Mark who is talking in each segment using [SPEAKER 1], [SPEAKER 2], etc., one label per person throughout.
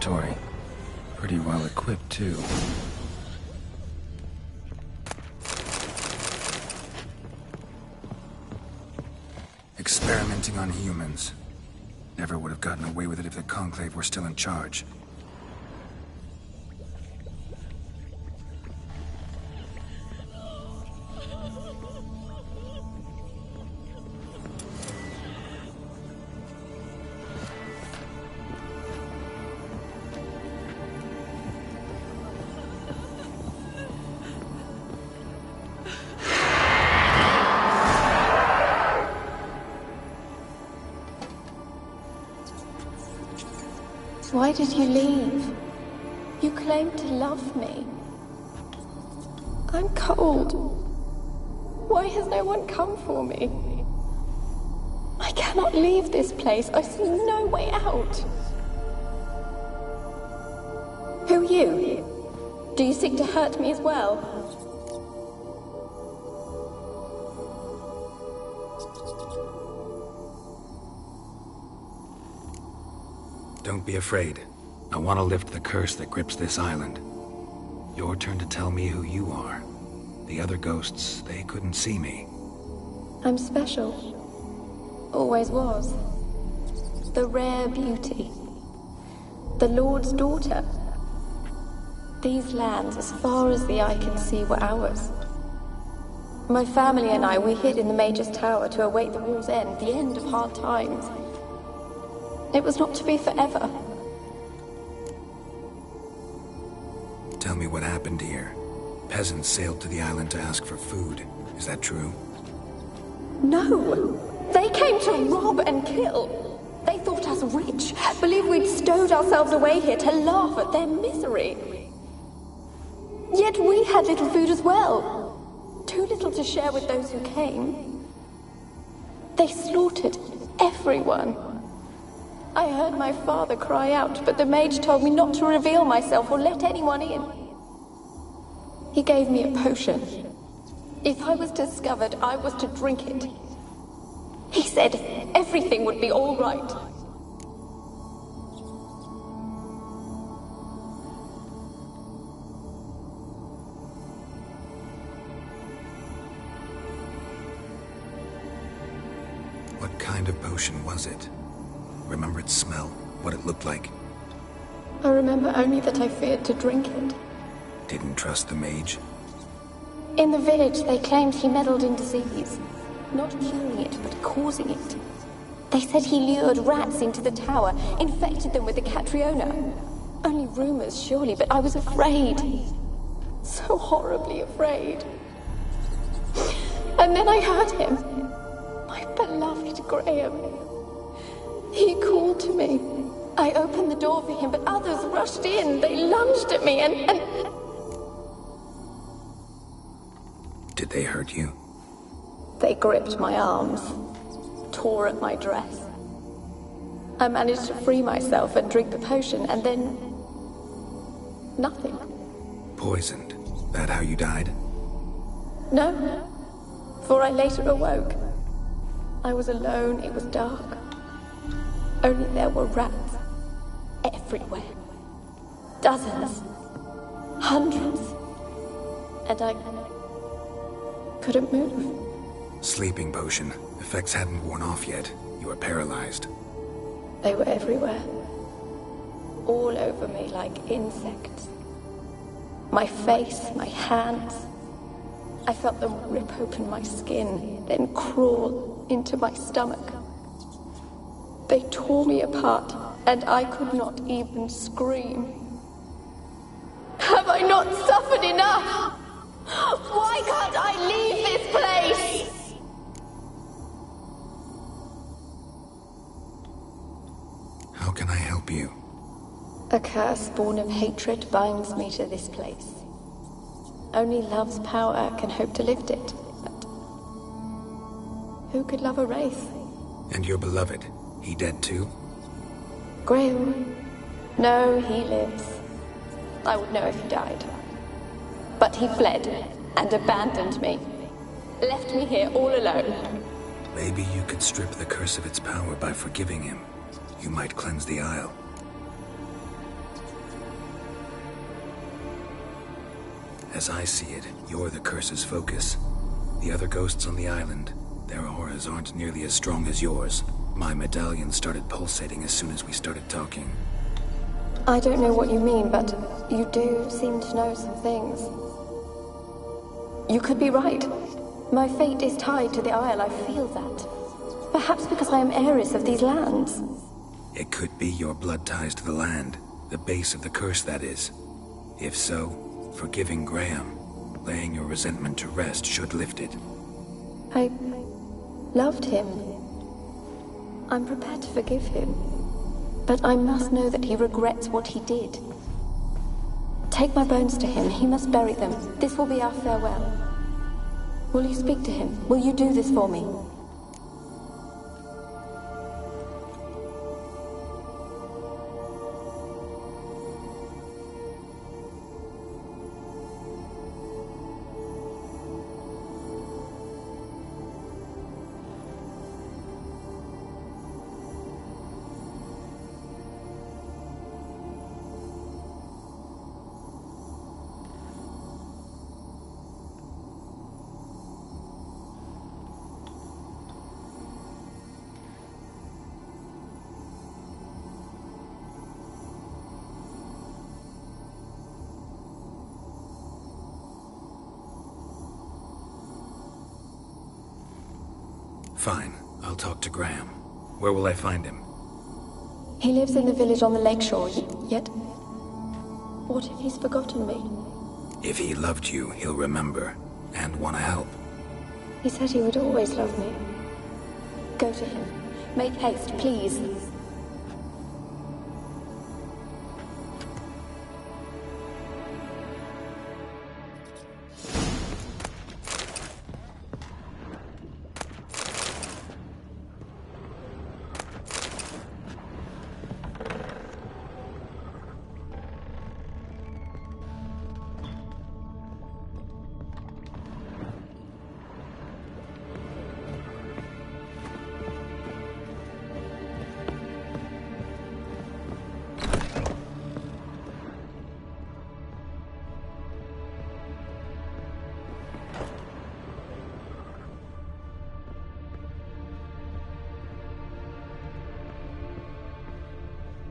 [SPEAKER 1] laboratory. Pretty well equipped, too. Experimenting on humans. Never would have gotten away with it if the Conclave were still in charge.
[SPEAKER 2] Why did you leave? You claimed to love me. I'm cold. Why has no one come for me? I cannot leave this place. I see no way out. Who are you? Do you seek to hurt me as well?
[SPEAKER 1] Don't be afraid. I want to lift the curse that grips this island. Your turn to tell me who you are. The other ghosts, they couldn't see me.
[SPEAKER 2] I'm special. Always was. The rare beauty. The Lord's daughter. These lands, as far as the eye can see, were ours. My family and I, we hid in the Mage's Tower to await the war's end, the end of hard times. It was not to be forever.
[SPEAKER 1] Tell me what happened here. Peasants sailed to the island to ask for food. Is that true?
[SPEAKER 2] No! They came to rob and kill. They thought us rich, believed we'd stowed ourselves away here to laugh at their misery. Yet we had little food as well. Too little to share with those who came. They slaughtered everyone. I heard my father cry out, but the mage told me not to reveal myself or let anyone in. He gave me a potion. If I was discovered, I was to drink it. He said everything would be all right.
[SPEAKER 1] What kind of potion was it? Remember its smell? What it looked like?
[SPEAKER 2] I remember only that I feared to drink it.
[SPEAKER 1] Didn't trust the mage?
[SPEAKER 2] In the village, they claimed he meddled in disease. Not curing it, but causing it. They said he lured rats into the tower, infected them with the Catriona. Only rumors, surely, but I was afraid. So horribly afraid. And then I heard him. My beloved Graham. He called to me. I opened the door for him, but others rushed in. They lunged at me and...
[SPEAKER 1] Did they hurt you?
[SPEAKER 2] They gripped my arms, tore at my dress. I managed to free myself and drink the potion, and then... nothing.
[SPEAKER 1] Poisoned? That how you died?
[SPEAKER 2] No, for I later awoke. I was alone, it was dark. Only there were rats everywhere. Dozens. Hundreds. And I couldn't move.
[SPEAKER 1] Sleeping potion. Effects hadn't worn off yet. You were paralyzed.
[SPEAKER 2] They were everywhere. All over me like insects. My face, my hands. I felt them rip open my skin, then crawl into my stomach. They tore me apart, and I could not even scream. Have I not suffered enough? Why can't I leave this place?
[SPEAKER 1] How can I help you?
[SPEAKER 2] A curse born of hatred binds me to this place. Only love's power can hope to lift it, but who could love a wraith?
[SPEAKER 1] And your beloved, he dead too?
[SPEAKER 2] Graham? No, he lives. I would know if he died. But he fled and abandoned me. Left me here all alone.
[SPEAKER 1] Maybe you could strip the curse of its power by forgiving him. You might cleanse the Isle. As I see it, you're the curse's focus. The other ghosts on the island, their auras aren't nearly as strong as yours. My medallion started pulsating as soon as we started talking.
[SPEAKER 2] I don't know what you mean, but you do seem to know some things. You could be right. My fate is tied to the Isle, I feel that. Perhaps because I am heiress of these lands.
[SPEAKER 1] It could be your blood ties to the land, the base of the curse, that is. If so, forgiving Graham, laying your resentment to rest should lift it.
[SPEAKER 2] I loved him. I'm prepared to forgive him. But I must know that he regrets what he did. Take my bones to him. He must bury them. This will be our farewell. Will you speak to him? Will you do this for me?
[SPEAKER 1] Fine. I'll talk to Graham. Where will I find him?
[SPEAKER 2] He lives in the village on the lakeshore, yet... What if he's forgotten me?
[SPEAKER 1] If he loved you, he'll remember, and want to help.
[SPEAKER 2] He said he would always love me. Go to him. Make haste, please.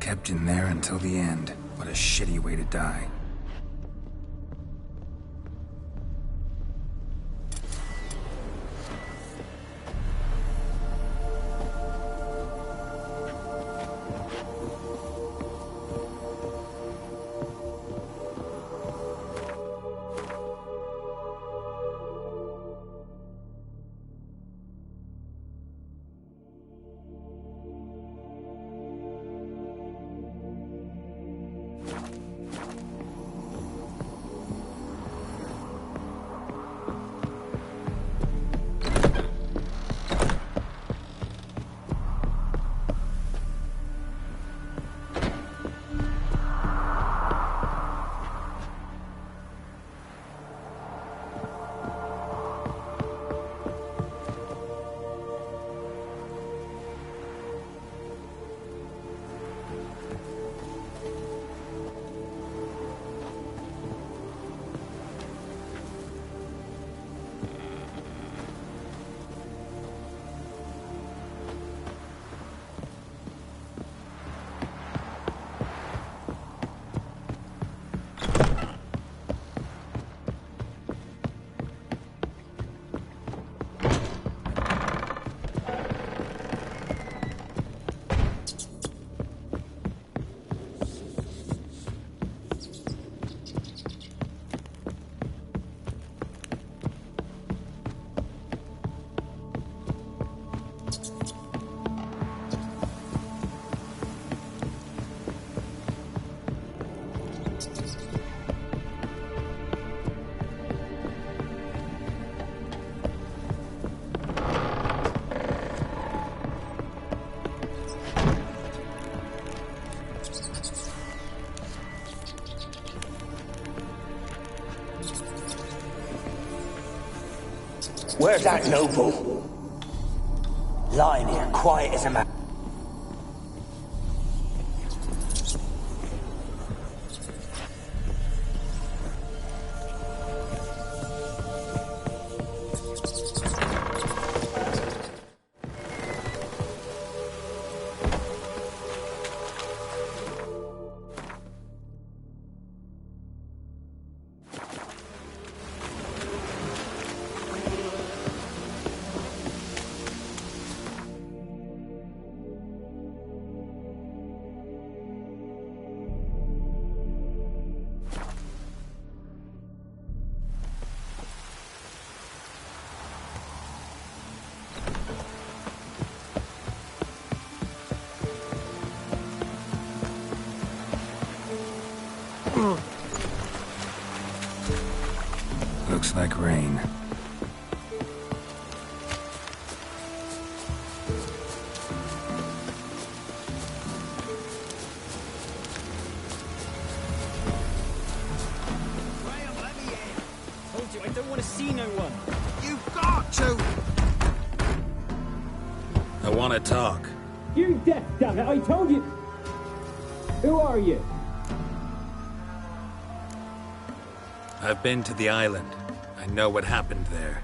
[SPEAKER 1] Kept in there until the end. What a shitty way to die.
[SPEAKER 3] Where's that noble? Lying here, quiet as a mouse.
[SPEAKER 1] Looks like rain.
[SPEAKER 4] Graham, let me in. Told you I don't want to see no one.
[SPEAKER 1] You've got to! I want to talk.
[SPEAKER 4] You're deaf, damn it! I told you. Who are you?
[SPEAKER 1] I've been to the island. I know what happened there.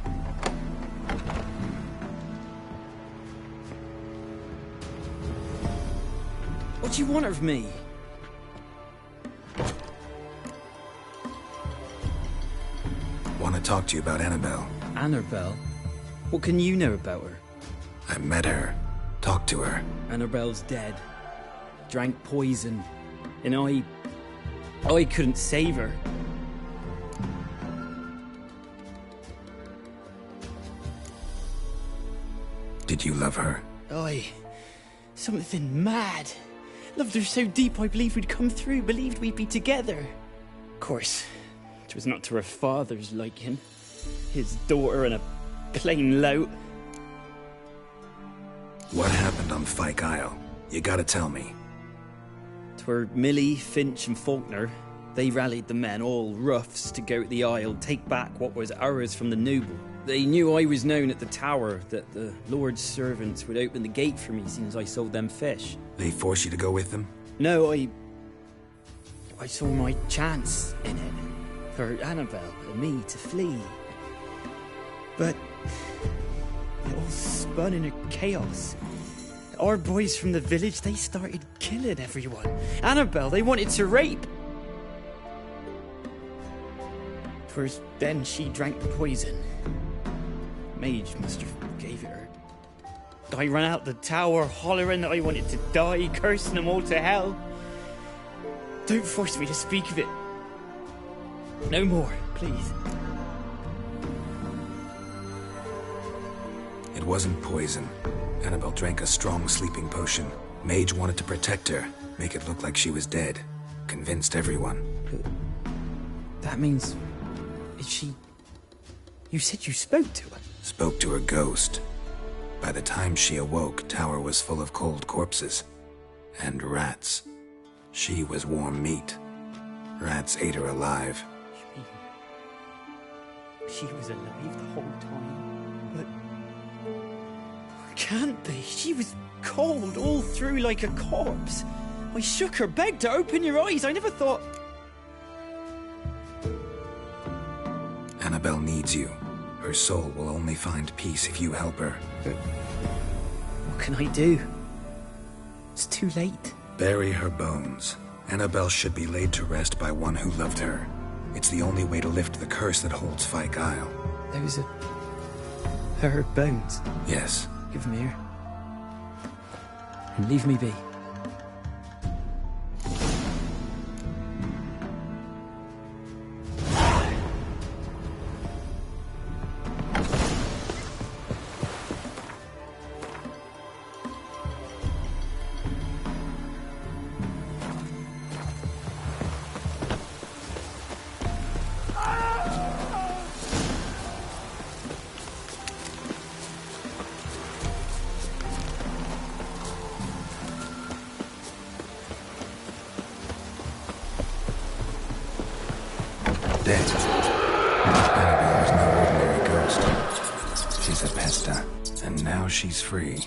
[SPEAKER 4] What do you want of me?
[SPEAKER 1] Want to talk to you about Annabelle.
[SPEAKER 4] Annabelle? What can you know about her?
[SPEAKER 1] I met her. Talked to her.
[SPEAKER 4] Annabelle's dead. Drank poison. And I couldn't save her.
[SPEAKER 1] Did you love her?
[SPEAKER 4] Something mad. Loved her so deep I believed we'd come through, believed we'd be together. Of course, it was not to her father's liking. His daughter and a plain lout.
[SPEAKER 1] What happened on Fyke Isle? You gotta tell me.
[SPEAKER 4] 'Twere Millie, Finch and Faulkner. They rallied the men, all roughs, to go to the Isle, take back what was ours from the noble. They knew I was known at the tower, that the Lord's servants would open the gate for me as soon as I sold them fish.
[SPEAKER 1] They force you to go with them?
[SPEAKER 4] No, I saw my chance in it. For Annabelle and me to flee. But it all spun in a chaos. Our boys from the village, they started killing everyone. Annabelle, they wanted to rape. First, then she drank the poison. Mage must have gave it her. I ran out the tower hollering that I wanted to die, cursing them all to hell. Don't force me to speak of it. No more, please.
[SPEAKER 1] It wasn't poison. Annabelle drank a strong sleeping potion. Mage wanted to protect her, make it look like she was dead. Convinced everyone.
[SPEAKER 4] That means... Is she... You said you spoke to her?
[SPEAKER 1] Spoke to her ghost. By the time she awoke, Tower was full of cold corpses. And rats. She was warm meat. Rats ate her alive.
[SPEAKER 4] You mean... She was alive the whole time? But... Can't be. She was cold all through like a corpse. I shook her, begged her, open your eyes. I never thought...
[SPEAKER 1] Annabelle needs you. Her soul will only find peace if you help her.
[SPEAKER 4] What can I do? It's too late.
[SPEAKER 1] Bury her bones. Annabelle should be laid to rest by one who loved her. It's the only way to lift the curse that holds Fyke Isle.
[SPEAKER 4] Those are... her bones.
[SPEAKER 1] Yes.
[SPEAKER 4] Give them here. And leave me be.
[SPEAKER 1] Dead. Annabelle was no ordinary ghost. She's a Pesta, and now she's free.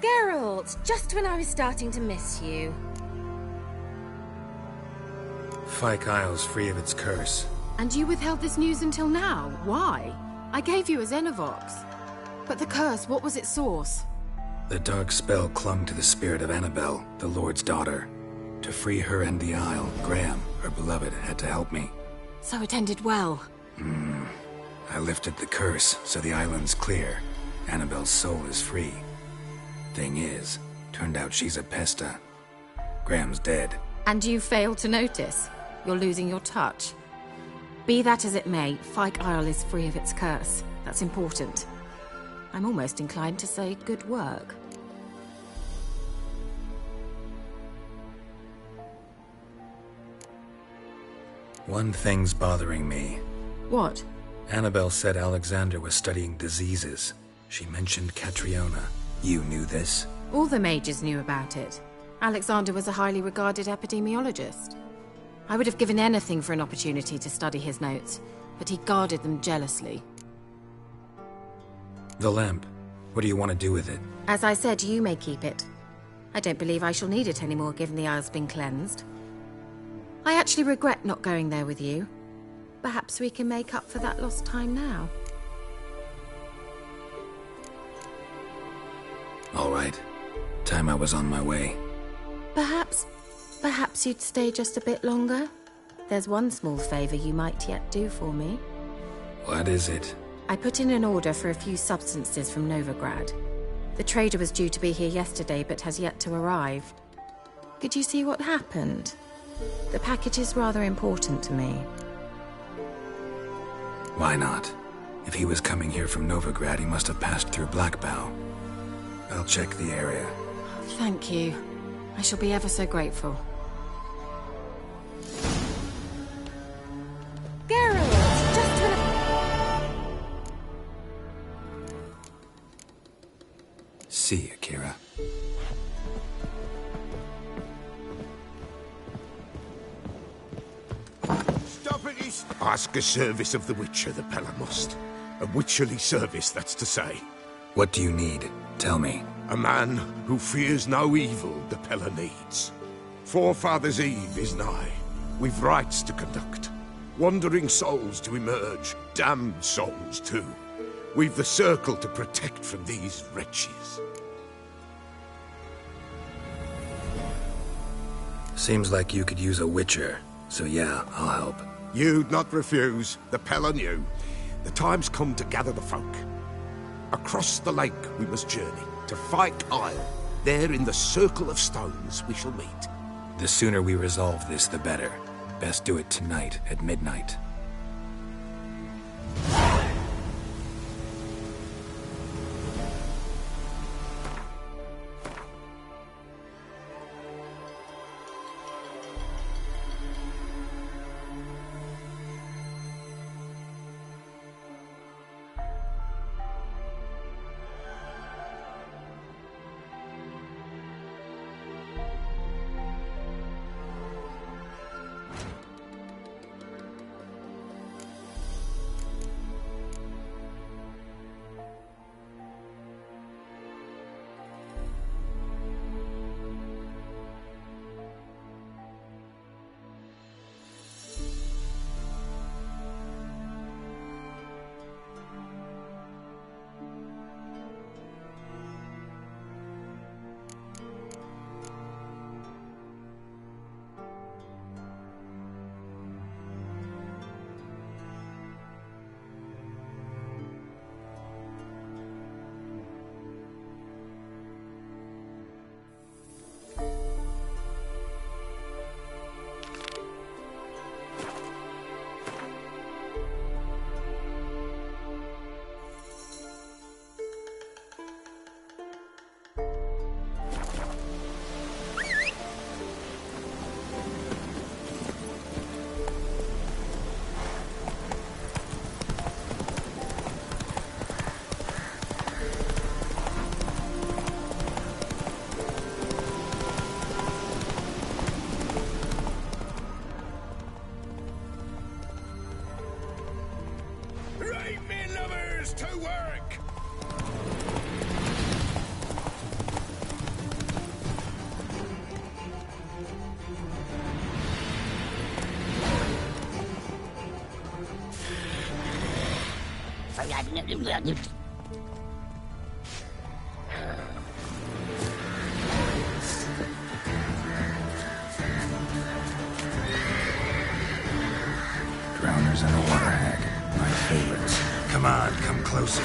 [SPEAKER 5] Geralt, just when I was starting to miss you.
[SPEAKER 1] Fyke Isle's free of its curse.
[SPEAKER 6] And you withheld this news until now? Why? I gave you a Xenovox. But the curse, what was its source?
[SPEAKER 1] The dark spell clung to the spirit of Annabelle, the Lord's daughter. To free her and the Isle, Graham, her beloved, had to help me.
[SPEAKER 6] So it ended well.
[SPEAKER 1] I lifted the curse, so the island's clear. Annabelle's soul is free. Thing is, turned out she's a Pesta. Graham's dead.
[SPEAKER 6] And you failed to notice? You're losing your touch. Be that as it may, Fyke Isle is free of its curse. That's important. I'm almost inclined to say good work.
[SPEAKER 1] One thing's bothering me.
[SPEAKER 6] What?
[SPEAKER 1] Annabelle said Alexander was studying diseases. She mentioned Catriona. You knew this?
[SPEAKER 6] All the mages knew about it. Alexander was a highly regarded epidemiologist. I would have given anything for an opportunity to study his notes, but he guarded them jealously.
[SPEAKER 1] The lamp. What do you want to do with it?
[SPEAKER 6] As I said, you may keep it. I don't believe I shall need it anymore, given the Isle's been cleansed. I actually regret not going there with you. Perhaps we can make up for that lost time now.
[SPEAKER 1] All right. Time I was on my way.
[SPEAKER 6] Perhaps you'd stay just a bit longer? There's one small favor you might yet do for me.
[SPEAKER 1] What is it?
[SPEAKER 6] I put in an order for a few substances from Novigrad. The trader was due to be here yesterday, but has yet to arrive. Could you see what happened? The package is rather important to me.
[SPEAKER 1] Why not? If he was coming here from Novigrad, he must have passed through Blackbough. I'll check the area.
[SPEAKER 6] Thank you. I shall be ever so grateful.
[SPEAKER 5] Geralt, just when I...
[SPEAKER 1] See you, Kira.
[SPEAKER 7] Stop it, is... Ask a service of the Witcher, the Pella must. A witcherly service, that's to say.
[SPEAKER 1] What do you need? Tell me.
[SPEAKER 7] A man who fears no evil the Pella needs. Forefathers' Eve is nigh. We've rites to conduct. Wandering souls to emerge. Damned souls, too. We've the circle to protect from these wretches.
[SPEAKER 1] Seems like you could use a witcher. So yeah, I'll help.
[SPEAKER 7] You'd not refuse. The Pella knew. The time's come to gather the folk. Across the lake we must journey, to Fyke Isle. There in the Circle of Stones we shall meet.
[SPEAKER 1] The sooner we resolve this, the better. Best do it tonight, at midnight. Drowners and a water hag. My favorites. Come on, come closer.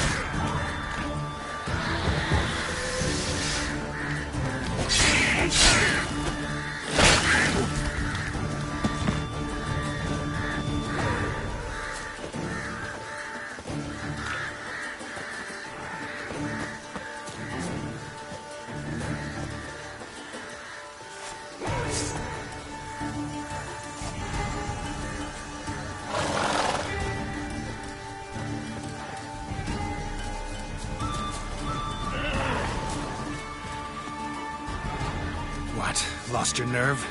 [SPEAKER 1] What? Lost your nerve?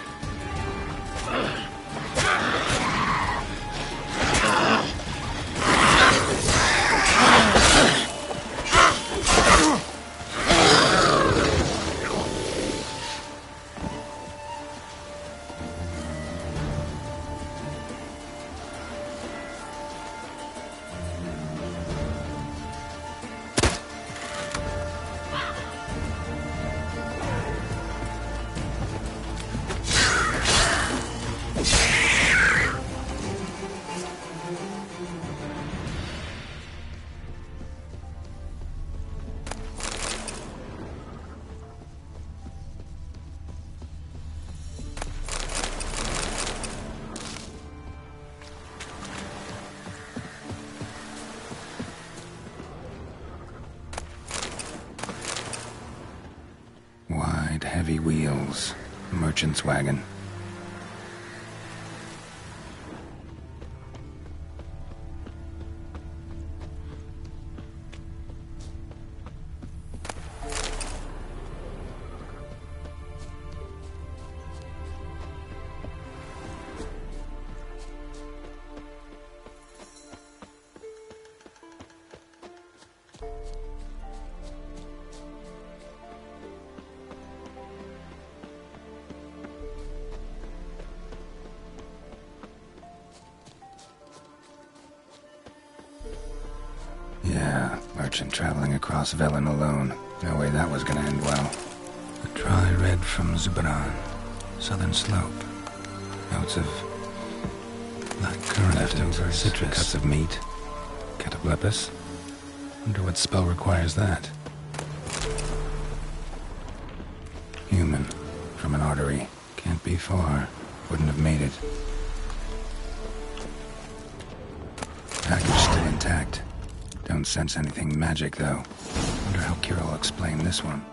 [SPEAKER 1] Wide, heavy wheels. Merchant's wagon. Yeah, merchant traveling across Velen alone. No way that was gonna end well. A dry red from Zubran. Southern slope. Notes of blackcurrant, leftovers, citrus, cuts of meat. Cataplepis. Wonder what spell requires that. Human. From an artery. Can't be far. Wouldn't have made it. Package still intact. Don't sense anything magic, though. Wonder how Kira will explain this one.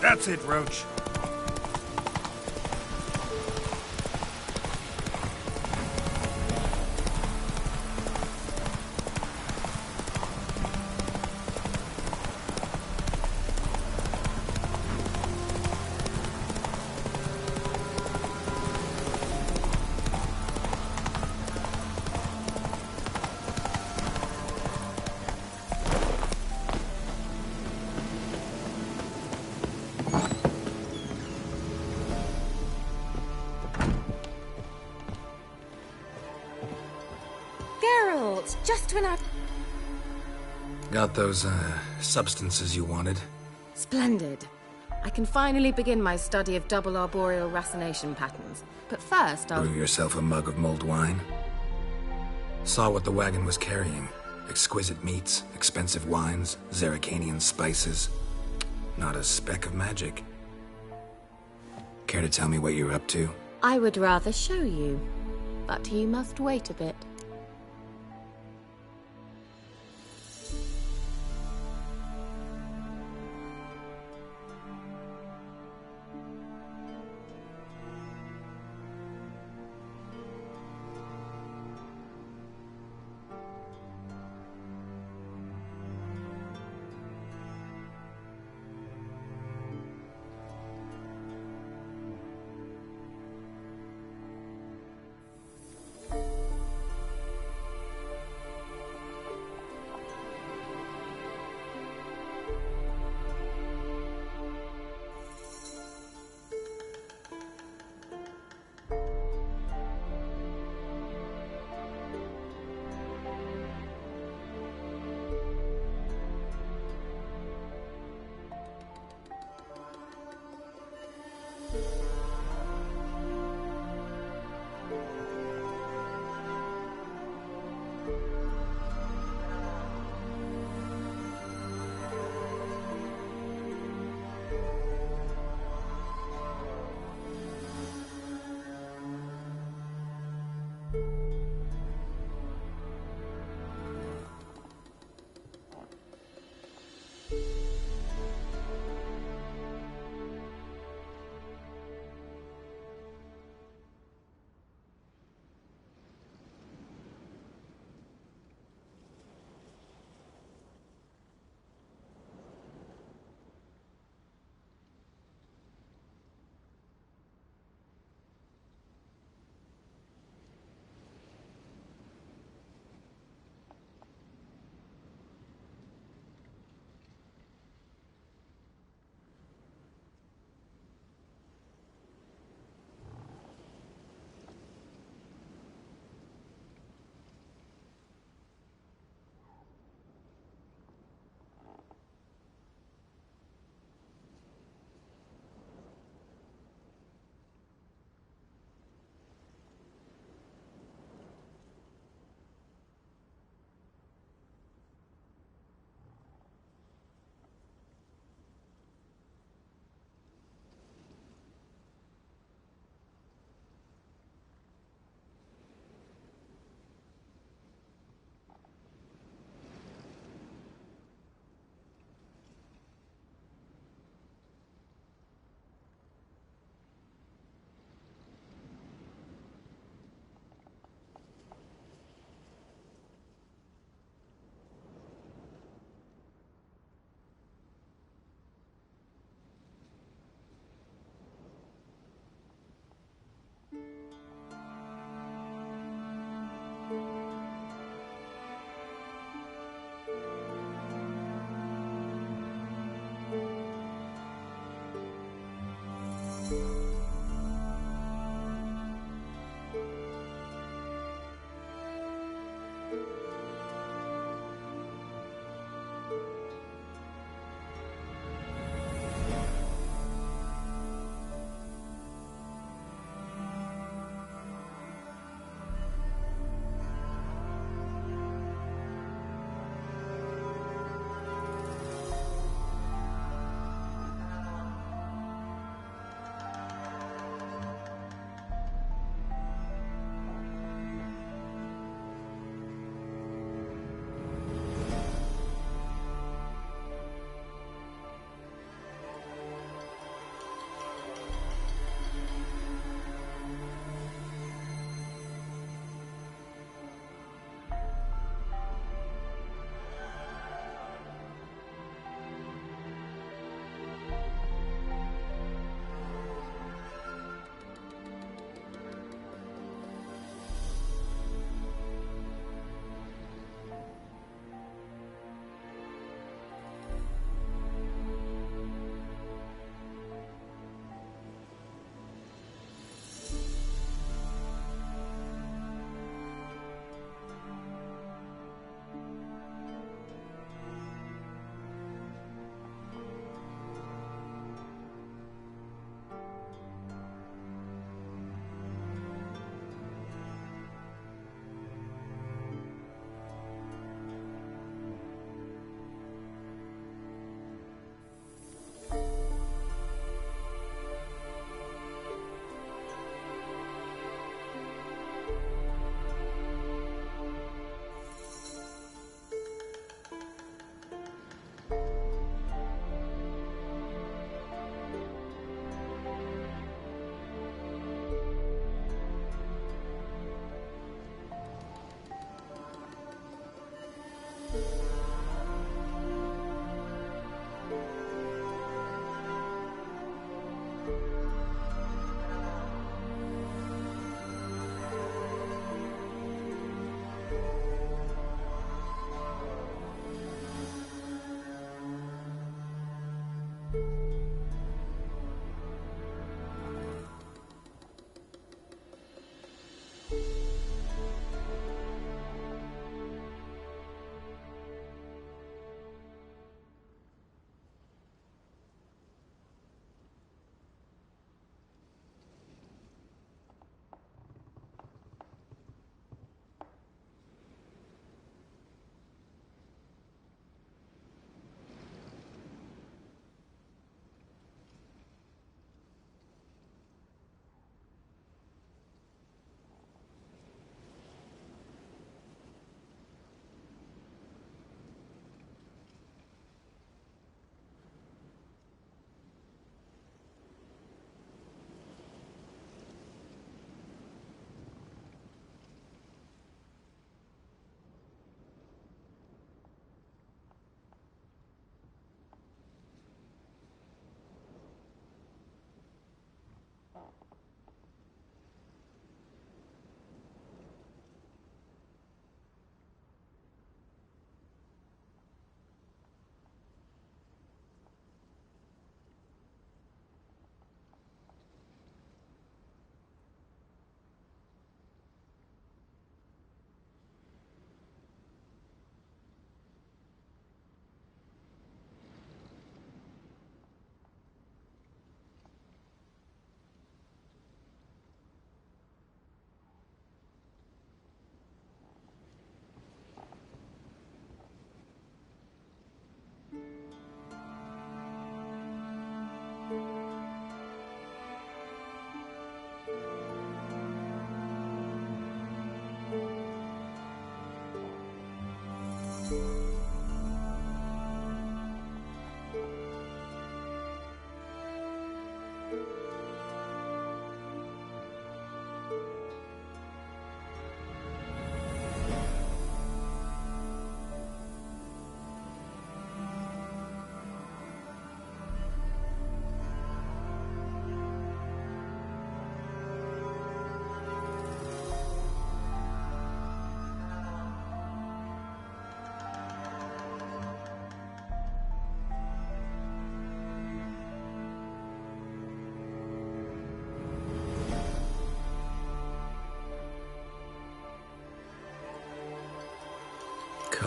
[SPEAKER 8] That's it, Roach.
[SPEAKER 5] Geralt, just when I...
[SPEAKER 1] Got those, substances you wanted?
[SPEAKER 6] Splendid. I can finally begin my study of double arboreal racination patterns. But first, I'll...
[SPEAKER 1] Brew yourself a mug of mulled wine? Saw what the wagon was carrying. Exquisite meats, expensive wines, Zerrikanian spices. Not a speck of magic. Care to tell me what you're up to?
[SPEAKER 6] I would rather show you. But you must wait a bit.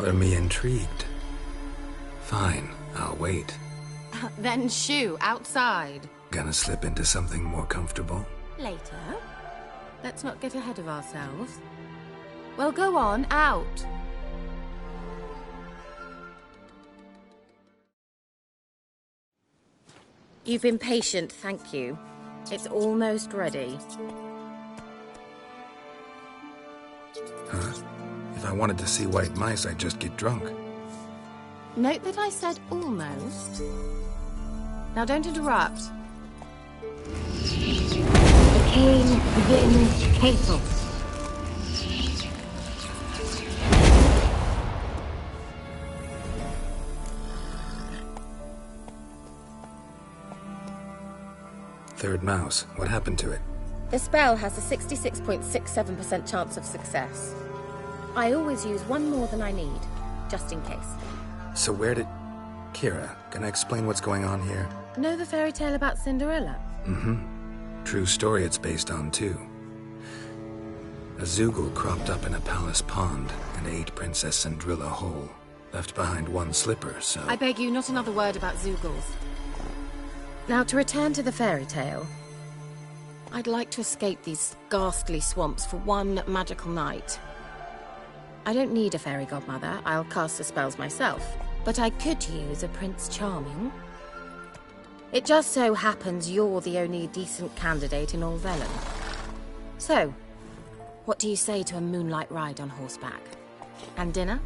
[SPEAKER 1] color me intrigued. Fine, I'll wait.
[SPEAKER 6] Then shoo, outside.
[SPEAKER 1] Gonna slip into something more comfortable?
[SPEAKER 6] Later. Let's not get ahead of ourselves. Well, go on, out. You've been patient, thank you. It's almost ready.
[SPEAKER 1] Huh? If I wanted to see white mice, I'd just get drunk.
[SPEAKER 6] Note that I said almost. Now don't interrupt. Arcane Vin Cathos.
[SPEAKER 1] Third mouse. What happened to it?
[SPEAKER 6] The spell has a 66.67% chance of success. I always use one more than I need, just in case.
[SPEAKER 1] So where did... Kira, can I explain what's going on here?
[SPEAKER 6] Know the fairy tale about Cinderella?
[SPEAKER 1] Mm-hmm. True story it's based on, too. A Zoogle cropped up in a palace pond and ate Princess Cindrilla whole. Left behind one slipper, so...
[SPEAKER 6] I beg you, not another word about Zoogles. Now, to return to the fairy tale. I'd like to escape these ghastly swamps for one magical night. I don't need a fairy godmother, I'll cast the spells myself. But I could use a Prince Charming. It just so happens you're the only decent candidate in all Velen. So, what do you say to a moonlight ride on horseback? And dinner?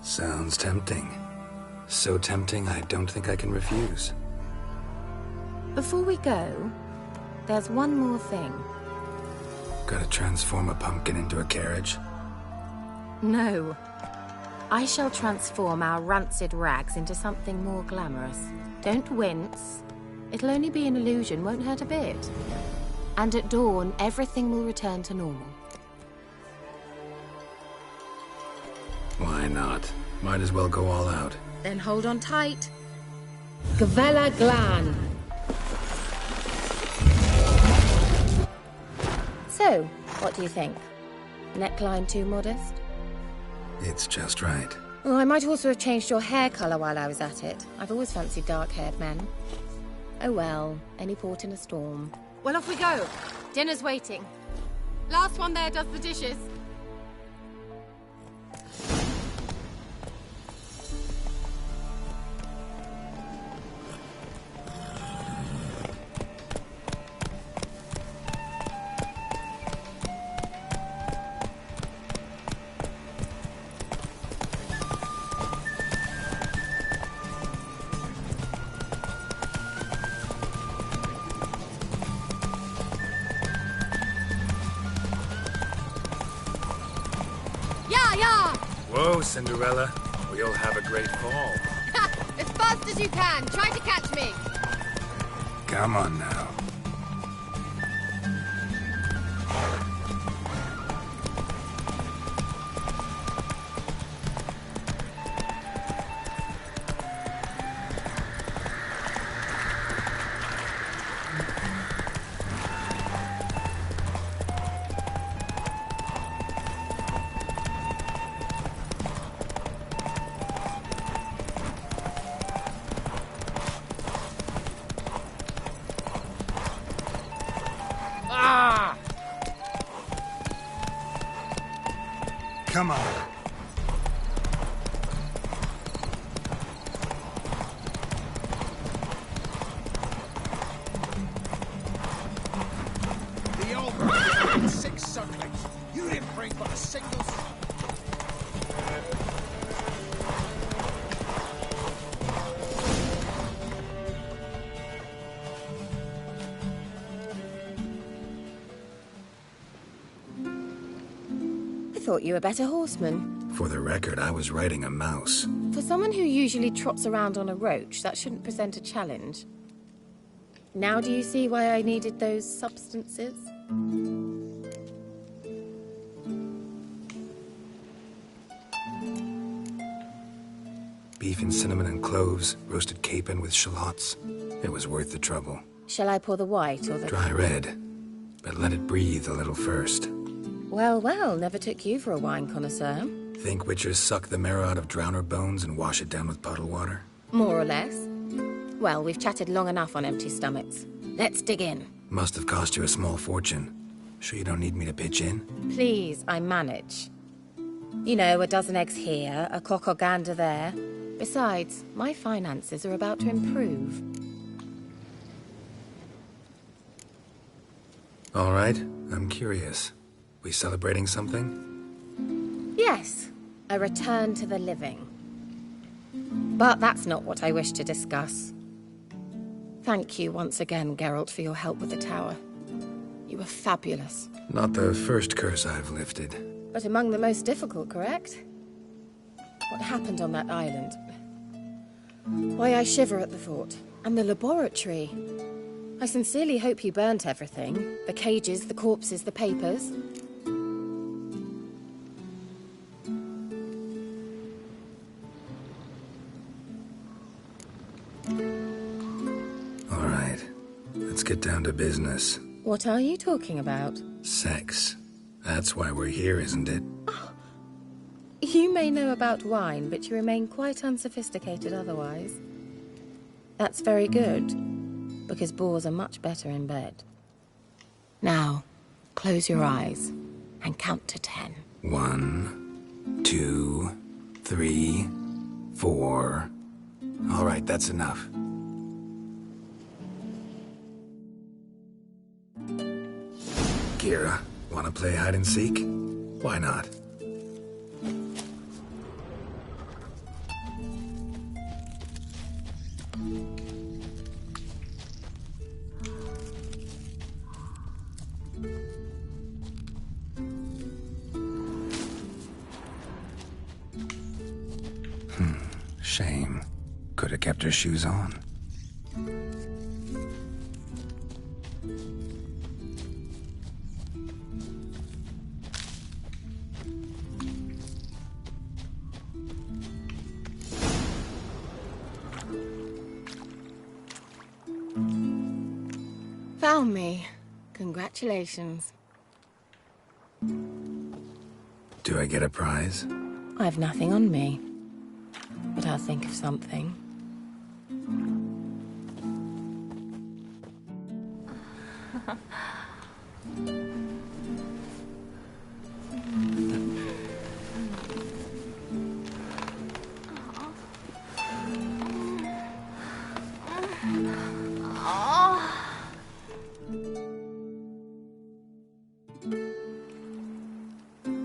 [SPEAKER 1] Sounds tempting. So tempting, I don't think I can refuse.
[SPEAKER 6] Before we go, there's one more thing.
[SPEAKER 1] Gotta transform a pumpkin into a carriage?
[SPEAKER 6] No. I shall transform our rancid rags into something more glamorous. Don't wince. It'll only be an illusion, won't hurt a bit. And at dawn, everything will return to normal.
[SPEAKER 1] Why not? Might as well go all out.
[SPEAKER 6] Then hold on tight. Gavella Glan. So, what do you think? Neckline too modest?
[SPEAKER 1] It's just right.
[SPEAKER 6] Oh, I might also have changed your hair colour while I was at it. I've always fancied dark-haired men. Oh well, any port in a storm. Well, off we go. Dinner's waiting. Last one there does the dishes.
[SPEAKER 1] Whoa, Cinderella. We'll have a great fall.
[SPEAKER 6] As fast as you can. Try to catch me.
[SPEAKER 1] Come on now. Come on.
[SPEAKER 7] The old man 6 circlings. You didn't bring but a single...
[SPEAKER 6] I thought you were a better horseman.
[SPEAKER 1] For the record, I was riding a mouse.
[SPEAKER 6] For someone who usually trots around on a roach, that shouldn't present a challenge. Now do you see why I needed those substances?
[SPEAKER 1] Beef and cinnamon and cloves, roasted capon with shallots. It was worth the trouble.
[SPEAKER 6] Shall I pour the white or the...
[SPEAKER 1] Dry red, but let it breathe a little first.
[SPEAKER 6] Well, well, never took you for a wine connoisseur.
[SPEAKER 1] Think witchers suck the marrow out of drowner bones and wash it down with puddle water?
[SPEAKER 6] More or less. Well, we've chatted long enough on empty stomachs. Let's dig in.
[SPEAKER 1] Must have cost you a small fortune. Sure you don't need me to pitch in?
[SPEAKER 6] Please, I manage. You know, a dozen eggs here, a cock or gander there. Besides, my finances are about to improve.
[SPEAKER 1] All right, I'm curious. We celebrating something?
[SPEAKER 6] Yes, a return to the living. But that's not what I wish to discuss. Thank you once again, Geralt, for your help with the tower. You were fabulous.
[SPEAKER 1] Not the first curse I've lifted.
[SPEAKER 6] But among the most difficult, correct? What happened on that island? Why, I shiver at the thought. And the laboratory. I sincerely hope you burnt everything. The cages, the corpses, the papers.
[SPEAKER 1] All right, let's get down to business.
[SPEAKER 6] What are you talking about?
[SPEAKER 1] Sex. That's why we're here, isn't it?
[SPEAKER 6] You may know about wine, but you remain quite unsophisticated otherwise. That's very good, because boars are much better in bed. Now, close your eyes and count to 10.
[SPEAKER 1] 1, 2, 3, 4. All right, that's enough. Kira, wanna play hide and seek? Why not? Shame. Could have kept her shoes on.
[SPEAKER 6] Found me. Congratulations.
[SPEAKER 1] Do I get a prize?
[SPEAKER 6] I have nothing on me, but I'll think of something.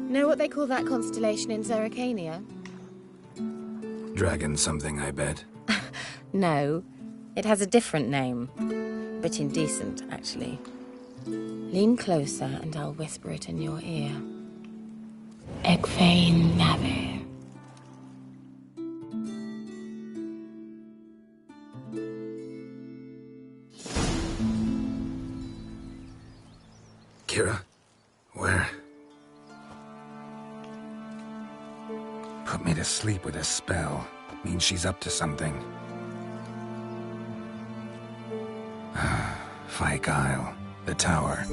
[SPEAKER 6] Know what they call that constellation in Zerrikania?
[SPEAKER 1] Dragon something, I bet.
[SPEAKER 6] No, it has a different name. But indecent, actually. Lean closer and I'll whisper it in your ear. Egfain Nave.
[SPEAKER 1] Kira? Where? Put me to sleep with a spell. Means she's up to something. Fyke Isle. The tower.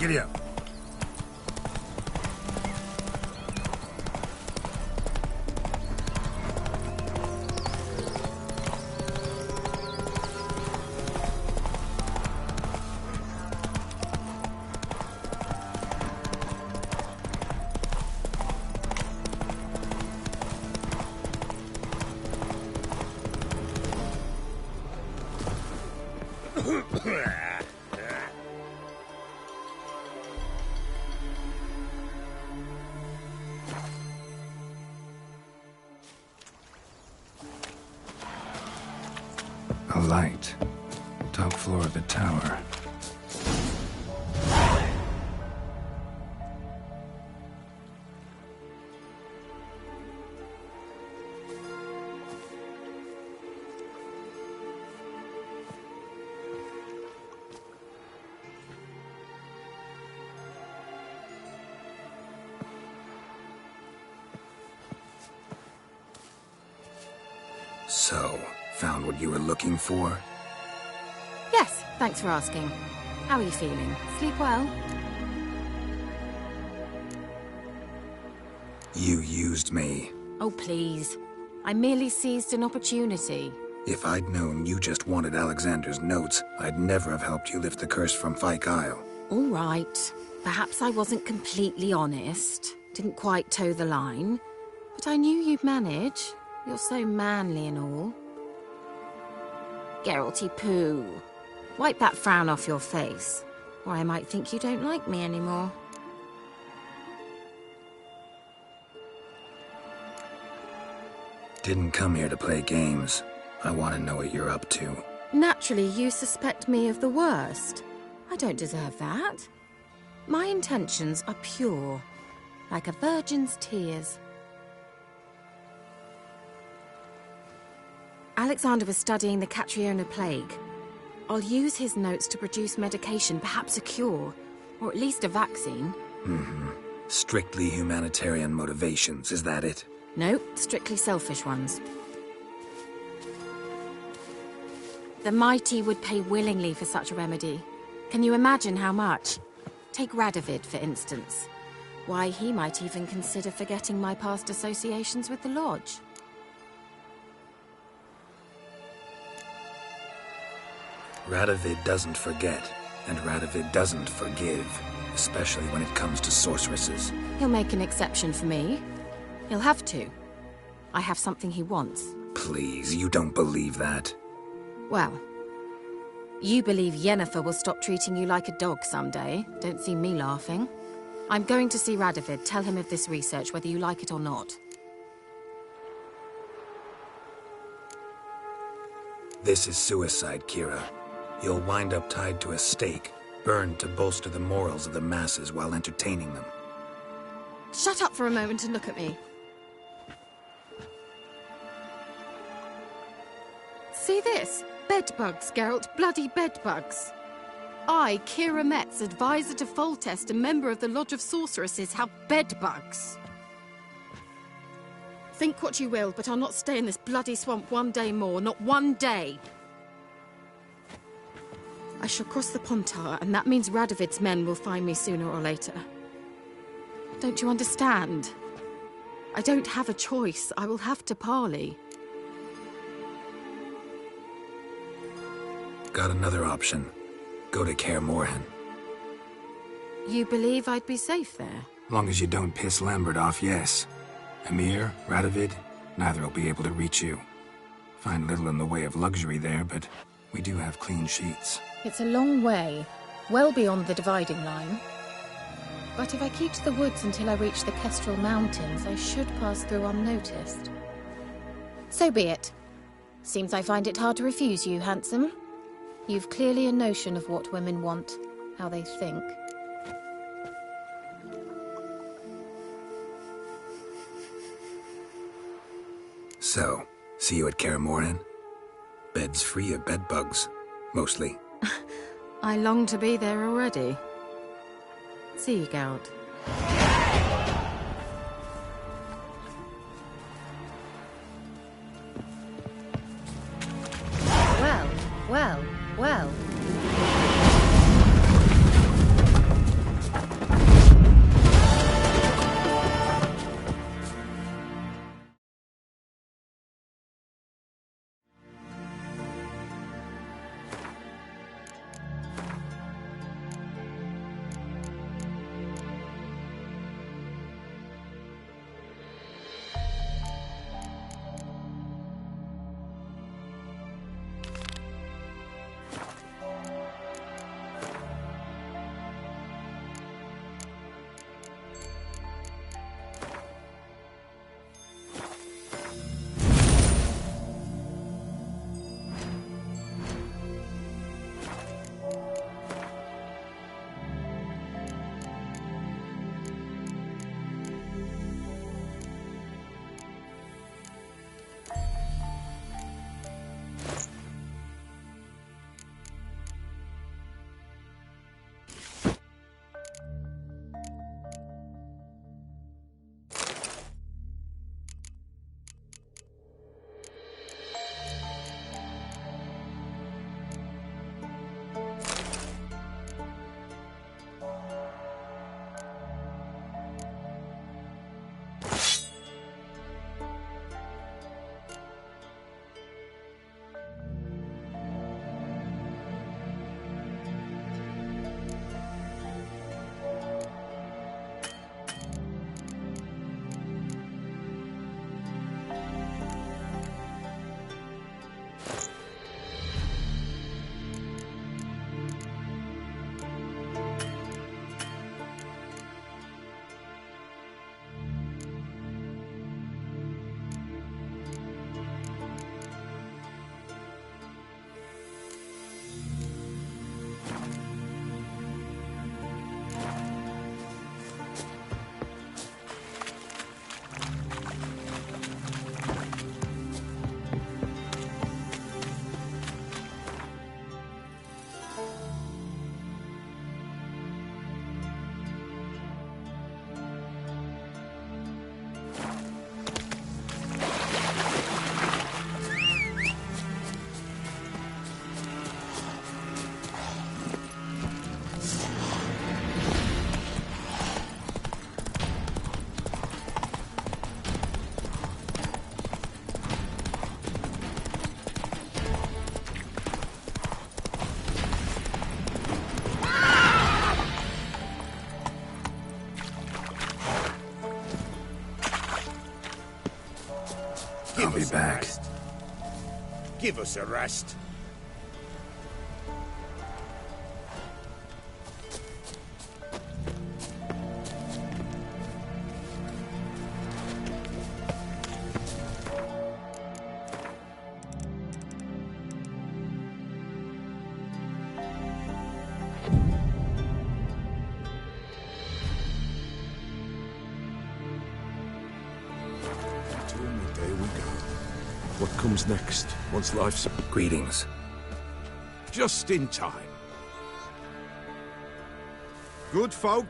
[SPEAKER 1] Giddy up. A light. Top floor of the tower. So, found what you were looking for?
[SPEAKER 6] Yes, thanks for asking. How are you feeling? Sleep well?
[SPEAKER 1] You used me.
[SPEAKER 6] Oh, please. I merely seized an opportunity.
[SPEAKER 1] If I'd known you just wanted Alexander's notes, I'd never have helped you lift the curse from Fyke Isle.
[SPEAKER 6] All right. Perhaps I wasn't completely honest. Didn't quite toe the line. But I knew you'd manage. You're so manly and all. Geralty poo. Wipe that frown off your face, or I might think you don't like me anymore.
[SPEAKER 1] Didn't come here to play games. I want to know what you're up to.
[SPEAKER 6] Naturally, you suspect me of the worst. I don't deserve that. My intentions are pure, like a virgin's tears. Alexander was studying the Catriona plague. I'll use his notes to produce medication, perhaps a cure, or at least a vaccine.
[SPEAKER 1] Strictly humanitarian motivations, is that it?
[SPEAKER 6] No, strictly selfish ones. The mighty would pay willingly for such a remedy. Can you imagine how much? Take Radovid, for instance. Why, he might even consider forgetting my past associations with the Lodge.
[SPEAKER 1] Radovid doesn't forget, and Radovid doesn't forgive, especially when it comes to sorceresses.
[SPEAKER 6] He'll make an exception for me. He'll have to. I have something he wants.
[SPEAKER 1] Please, you don't believe that.
[SPEAKER 6] Well, you believe Yennefer will stop treating you like a dog someday. Don't see me laughing. I'm going to see Radovid, tell him of this research, whether you like it or not.
[SPEAKER 1] This is suicide, Kira. You'll wind up tied to a stake, burned to bolster the morals of the masses while entertaining them.
[SPEAKER 6] Shut up for a moment and look at me. See this? Bedbugs, Geralt. Bloody bedbugs. I, Kira Metz, advisor to Foltest, a member of the Lodge of Sorceresses, have bedbugs. Think what you will, but I'll not stay in this bloody swamp one day more. Not one day. I shall cross the Pontar, and that means Radovid's men will find me sooner or later. Don't you understand? I don't have a choice. I will have to parley.
[SPEAKER 1] Got another option. Go to Kaer Morhen.
[SPEAKER 6] You believe I'd be safe there?
[SPEAKER 1] Long as you don't piss Lambert off, yes. Emhyr, Radovid, neither will be able to reach you. Find little in the way of luxury there, but we do have clean sheets.
[SPEAKER 6] It's a long way, well beyond the dividing line. But if I keep to the woods until I reach the Kestrel Mountains, I should pass through unnoticed. So be it. Seems I find it hard to refuse you, handsome. You've clearly a notion of what women want, how they think.
[SPEAKER 1] So, see you at Kaer Morhen? Beds free of bedbugs, mostly.
[SPEAKER 6] I long to be there already. See you, Geralt. Well.
[SPEAKER 1] back.
[SPEAKER 7] Give us a rest. There we go. What comes next, once life's...
[SPEAKER 1] Greetings.
[SPEAKER 7] Just in time. Good folk,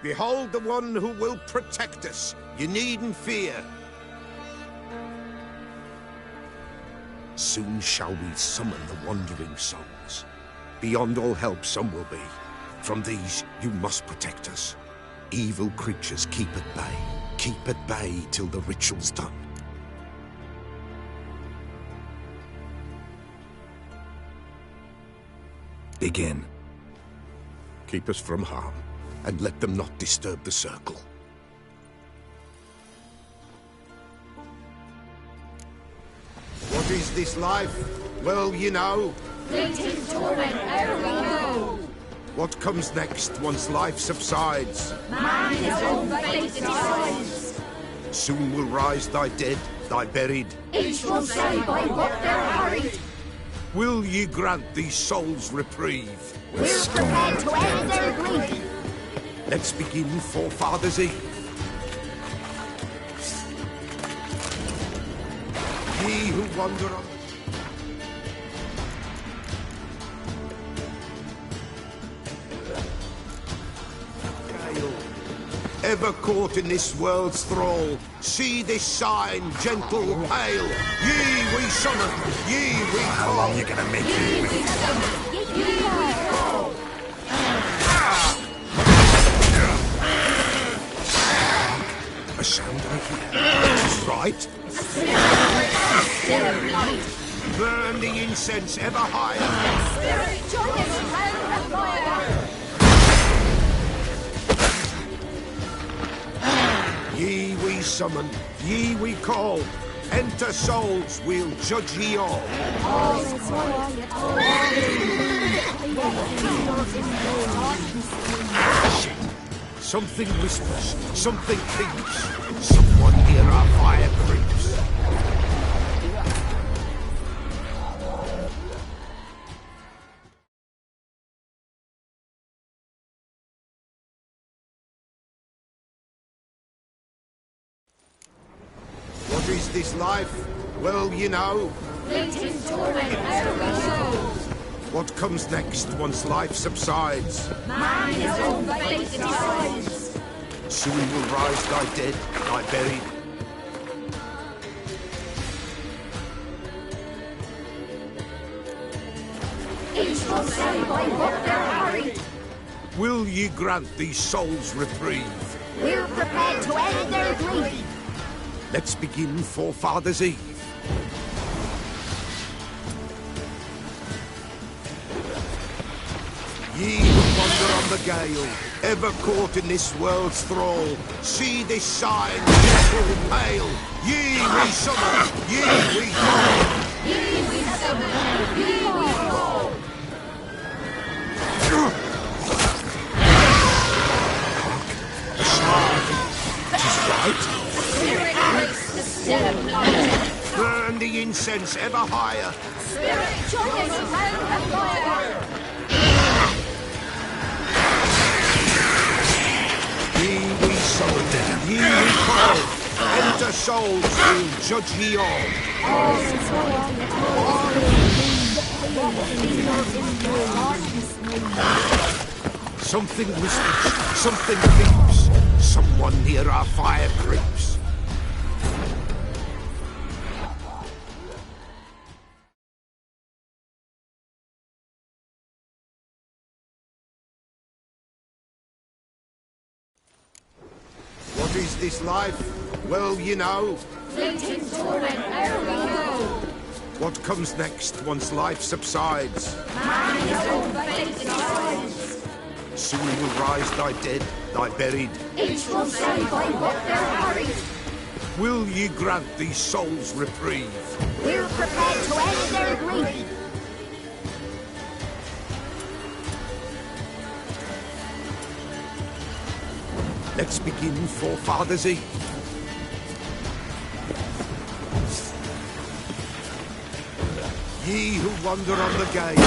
[SPEAKER 7] behold the one who will protect us. You needn't fear. Soon shall we summon the wandering souls. Beyond all help some will be. From these you must protect us. Evil creatures keep at bay. Keep at bay till the ritual's done.
[SPEAKER 1] Begin.
[SPEAKER 7] Keep us from harm, and let them not disturb the circle. What is this life? Well, you know.
[SPEAKER 2] Fleeting torment, ere we go.
[SPEAKER 7] What comes next once life subsides?
[SPEAKER 2] Man his own fate decides.
[SPEAKER 7] Soon will rise thy dead, thy buried.
[SPEAKER 2] Each will say by what they're hurried.
[SPEAKER 7] Will ye grant these souls reprieve?
[SPEAKER 2] We're prepared to end their grief.
[SPEAKER 7] Let's begin Forefathers' Eve. Ye who wander on... Ever caught in this world's thrall, see this sign, gentle, pale. Ye we summon, ye we call.
[SPEAKER 1] How long you gonna make me wait?
[SPEAKER 7] A sound I hear. Right. Burn the incense ever higher.
[SPEAKER 2] Spirit, join us round the fire.
[SPEAKER 7] Ye we summon, ye we call. Enter souls, we'll judge ye all. Something whispers, something thinks. Someone near our fire creeps. What is this life? Well, you know.
[SPEAKER 2] Fleeting torment, ere we go.
[SPEAKER 7] What comes next once life subsides?
[SPEAKER 2] Man his own fate decides.
[SPEAKER 7] Soon will rise thy dead, thy buried.
[SPEAKER 2] Each will say by what they're hurried.
[SPEAKER 7] Will ye grant these souls reprieve?
[SPEAKER 2] We're prepared to end their grief.
[SPEAKER 7] Let's begin Forefathers' Eve. Ye who wander on the gale, ever caught in this world's thrall, see this sign, gentle, pale. Ye we summon, ye we call.
[SPEAKER 2] Ye we summon, ye we call.
[SPEAKER 7] A sign. 'Tis right.
[SPEAKER 2] Spirit breaks the still of night.
[SPEAKER 7] Burn the incense ever higher.
[SPEAKER 2] Spirit, join us round the fire.
[SPEAKER 7] Ye we summon, ye we call. Enter souls, we'll judge ye all. Something whispers, something thinks. Someone near our fire creeps. What is this life? Well, you know.
[SPEAKER 2] Fleeting torment, ere we go.
[SPEAKER 7] What comes next once life subsides?
[SPEAKER 2] Man his own fate decides.
[SPEAKER 7] Soon will rise thy dead, thy buried.
[SPEAKER 2] Each will say by what they're hurried.
[SPEAKER 7] Will ye grant these souls reprieve?
[SPEAKER 8] We're prepared to end their grief.
[SPEAKER 7] Let's begin Forefathers' Eve. Ye who wander on the gate,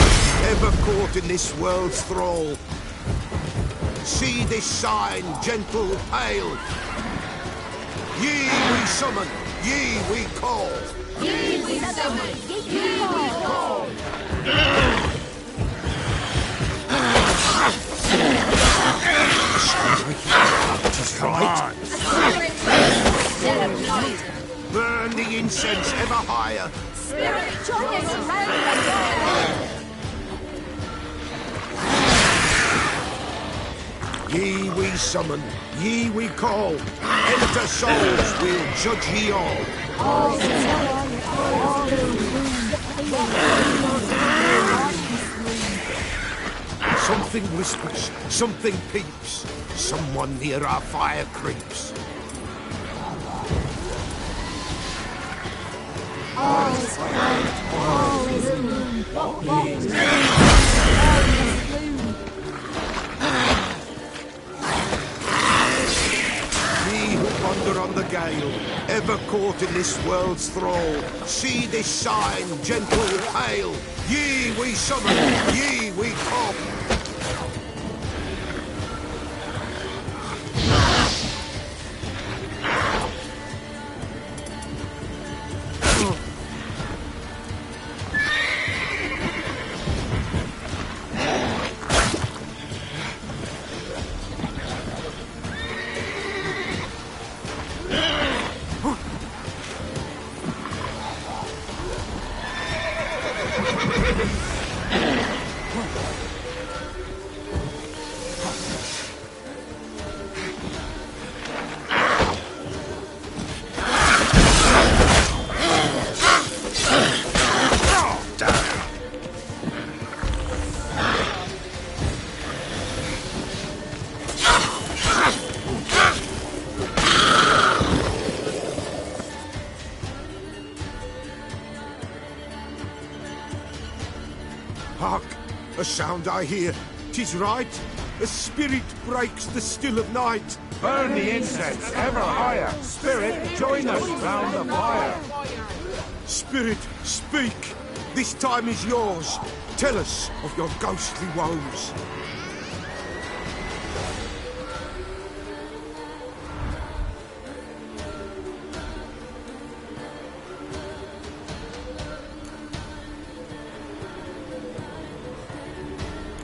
[SPEAKER 7] ever caught in this world's thrall, see this sign, gentle, pale. Ye we summon, ye we call.
[SPEAKER 8] Ye we summon, ye we call.
[SPEAKER 7] Tis right. Burn the incense ever higher.
[SPEAKER 8] Spirit, join us around the fire.
[SPEAKER 7] Ye we summon, ye we call. Enter souls, we'll judge ye all. Something whispers, something peeps. Someone near our fire creeps.
[SPEAKER 8] All is bright, all is gloom. All is gloom.
[SPEAKER 7] Ye who wander on the gale, ever caught in this world's thrall, see this sign, gentle, pale. Ye we summon, ye we call. Hark! A sound I hear. 'Tis right. A spirit breaks the still of night.
[SPEAKER 9] Burn the incense ever higher. Spirit, join us round the fire.
[SPEAKER 7] Spirit, speak. This time is yours. Tell us of your ghostly woes.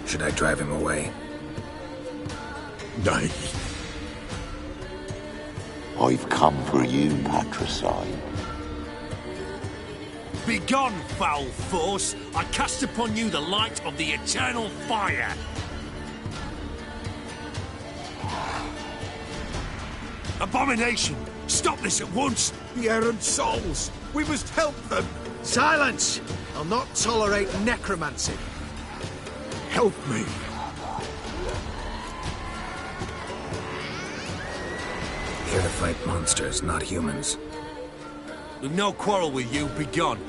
[SPEAKER 1] Should I drive him away?
[SPEAKER 7] Nay.
[SPEAKER 10] I've come for you, Patricide.
[SPEAKER 11] Begone, foul force! I cast upon you the light of the eternal fire! Abomination! Stop this at once!
[SPEAKER 7] The errant souls! We must help them!
[SPEAKER 9] Silence! I'll not tolerate necromancy.
[SPEAKER 7] Help me!
[SPEAKER 1] Here to fight monsters, not humans.
[SPEAKER 11] We've no quarrel with you, begone!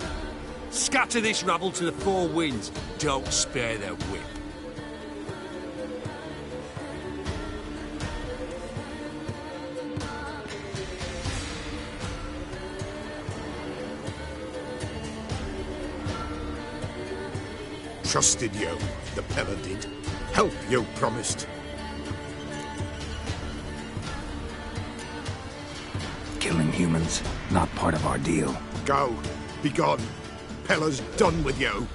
[SPEAKER 11] Scatter this rabble to the four winds. Don't spare their whip.
[SPEAKER 7] Trusted you, the Pella did. Help you promised.
[SPEAKER 1] Killing humans, not part of our deal.
[SPEAKER 7] Go. Be gone. Pella's done with you.